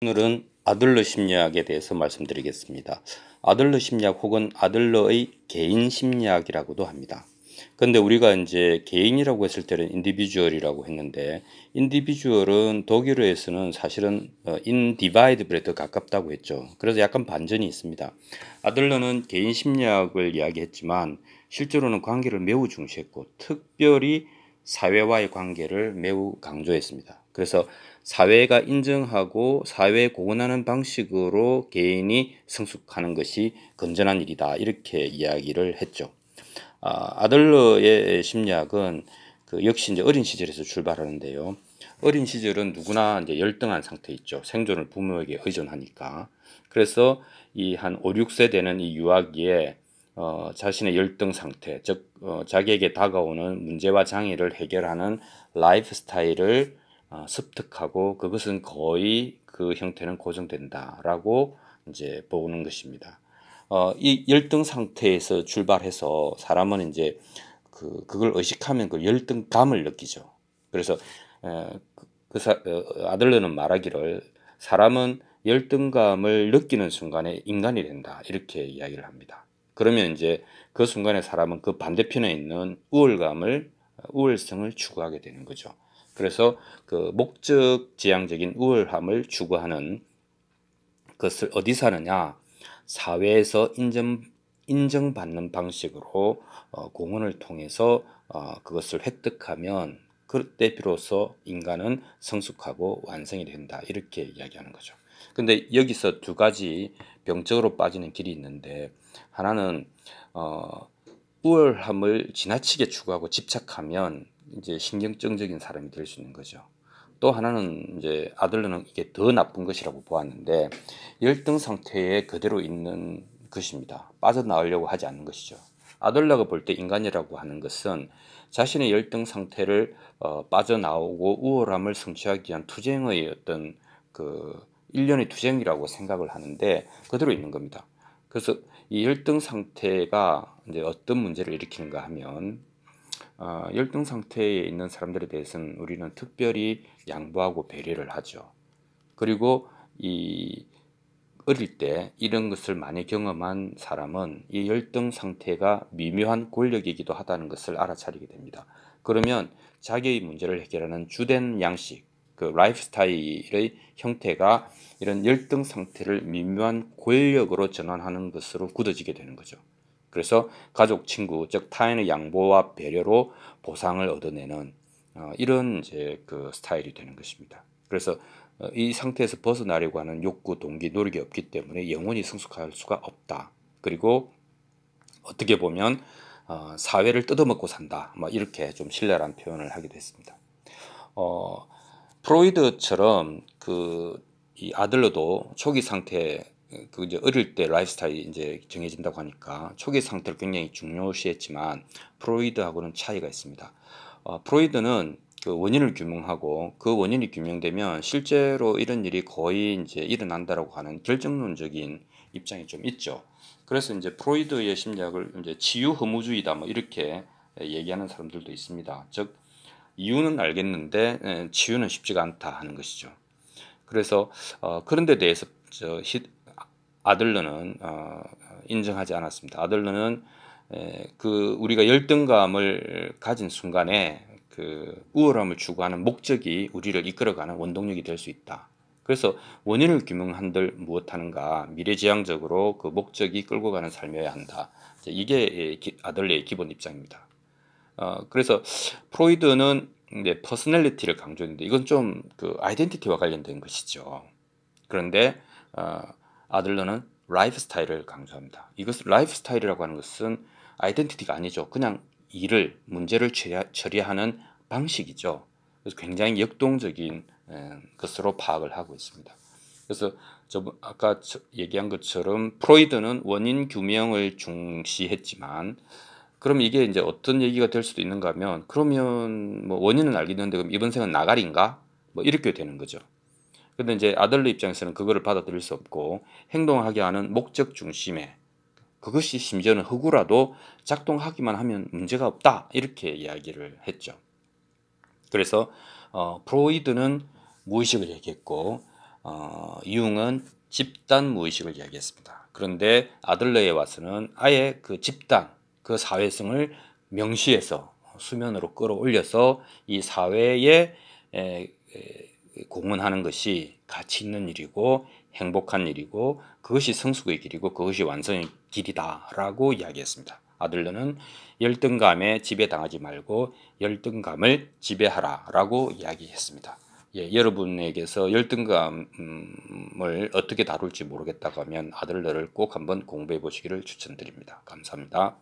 오늘은 아들러 심리학에 대해서 말씀드리겠습니다. 아들러 심리학 혹은 아들러의 개인 심리학이라고도 합니다. 근데 우리가 이제 개인이라고 했을 때는 인디비주얼이라고 했는데, 인디비주얼은 독일어에서는 사실은 인디바이드블에 더 가깝다고 했죠. 그래서 약간 반전이 있습니다. 아들러는 개인 심리학을 이야기했지만 실제로는 관계를 매우 중시했고, 특별히 사회와의 관계를 매우 강조했습니다. 그래서 사회가 인정하고 사회에 공헌하는 방식으로 개인이 성숙하는 것이 건전한 일이다, 이렇게 이야기를 했죠. 아들러의 심리학은 역시 이제 어린 시절에서 출발하는데요. 어린 시절은 누구나 이제 열등한 상태 있죠. 생존을 부모에게 의존하니까. 그래서 이 한 5, 6세 되는 이 유아기에 자신의 열등 상태, 즉 자기에게 다가오는 문제와 장애를 해결하는 라이프 스타일을 습득하고, 그것은 거의 그 형태는 고정된다라고 이제 보는 것입니다. 이 열등 상태에서 출발해서 사람은 이제 그걸 의식하면 그 열등감을 느끼죠. 그래서 아들러는 말하기를 사람은 열등감을 느끼는 순간에 인간이 된다, 이렇게 이야기를 합니다. 그러면 이제 그 순간에 사람은 그 반대편에 있는 우월성을 추구하게 되는 거죠. 그래서 그 목적 지향적인 우월함을 추구하는 것을 어디서 하느냐? 사회에서 인정받는 방식으로 공헌을 통해서 그것을 획득하면 그때 비로소 인간은 성숙하고 완성이 된다, 이렇게 이야기하는 거죠. 근데 여기서 두 가지 병적으로 빠지는 길이 있는데, 하나는 우월함을 지나치게 추구하고 집착하면 이제 신경증적인 사람이 될 수 있는 거죠. 또 하나는 이제 아들러는 이게 더 나쁜 것이라고 보았는데, 열등 상태에 그대로 있는 것입니다. 빠져나오려고 하지 않는 것이죠. 아들러가 볼 때 인간이라고 하는 것은 자신의 열등 상태를 빠져나오고 우월함을 성취하기 위한 투쟁의 어떤 그 일련의 투쟁이라고 생각을 하는데, 그대로 있는 겁니다. 그래서 이 열등 상태가 이제 어떤 문제를 일으키는가 하면, 열등 상태에 있는 사람들에 대해서는 우리는 특별히 양보하고 배려를 하죠. 그리고 이 어릴 때 이런 것을 많이 경험한 사람은 이 열등 상태가 미묘한 권력이기도 하다는 것을 알아차리게 됩니다. 그러면 자기의 문제를 해결하는 주된 양식, 그 라이프 스타일의 형태가 이런 열등 상태를 미묘한 권력으로 전환하는 것으로 굳어지게 되는 거죠. 그래서 가족, 친구, 즉 타인의 양보와 배려로 보상을 얻어내는 이런 이제 그 스타일이 되는 것입니다. 그래서 이 상태에서 벗어나려고 하는 욕구, 동기, 노력이 없기 때문에 영원히 성숙할 수가 없다. 그리고 어떻게 보면 사회를 뜯어먹고 산다, 뭐 이렇게 좀 신랄한 표현을 하기도 했습니다. 프로이드처럼 이 아들러도 초기 상태, 이제 어릴 때 라이프 스타일이 이제 정해진다고 하니까 초기 상태를 굉장히 중요시했지만 프로이드하고는 차이가 있습니다. 프로이드는 그 원인을 규명하고, 그 원인이 규명되면 실제로 이런 일이 거의 이제 일어난다라고 하는 결정론적인 입장이 좀 있죠. 그래서 이제 프로이드의 심리학을 이제 치유 허무주의다, 뭐 이렇게 얘기하는 사람들도 있습니다. 즉 이유는 알겠는데 치유는 쉽지가 않다 하는 것이죠. 그래서 그런 데 대해서 아들러는 인정하지 않았습니다. 아들러는 우리가 열등감을 가진 순간에 그 우월함을 추구하는 목적이 우리를 이끌어가는 원동력이 될 수 있다. 그래서 원인을 규명한들 무엇하는가, 미래지향적으로 그 목적이 끌고 가는 삶이어야 한다. 이게 아들러의 기본 입장입니다. 그래서 프로이드는 이제 퍼스널리티를 강조했는데, 이건 좀 그 아이덴티티와 관련된 것이죠. 그런데 아들러는 라이프 스타일을 강조합니다. 이것을 라이프 스타일이라고 하는 것은 아이덴티티가 아니죠. 그냥 문제를 처리하는 방식이죠. 그래서 굉장히 역동적인 것으로 파악을 하고 있습니다. 그래서 아까 얘기한 것처럼 프로이드는 원인 규명을 중시했지만, 그럼 이게 이제 어떤 얘기가 될 수도 있는가 하면, 그러면 뭐 원인은 알겠는데 그럼 이번 생은 나가리인가? 뭐 이렇게 되는 거죠. 근데 이제 아들러 입장에서는 그거를 받아들일 수 없고, 행동하게 하는 목적 중심에, 그것이 심지어는 허구라도 작동하기만 하면 문제가 없다, 이렇게 이야기를 했죠. 그래서 프로이드는 무의식을 얘기했고, 융은 집단 무의식을 이야기했습니다. 그런데 아들러에 와서는 아예 그 집단, 그 사회성을 명시해서 수면으로 끌어올려서 이 사회에 공헌하는 것이 가치 있는 일이고 행복한 일이고 그것이 성숙의 길이고 그것이 완성의 길이다라고 이야기했습니다. 아들러는 열등감에 지배당하지 말고 열등감을 지배하라라고 이야기했습니다. 예, 여러분에게서 열등감을 어떻게 다룰지 모르겠다고 하면 아들러를 꼭 한번 공부해 보시기를 추천드립니다. 감사합니다.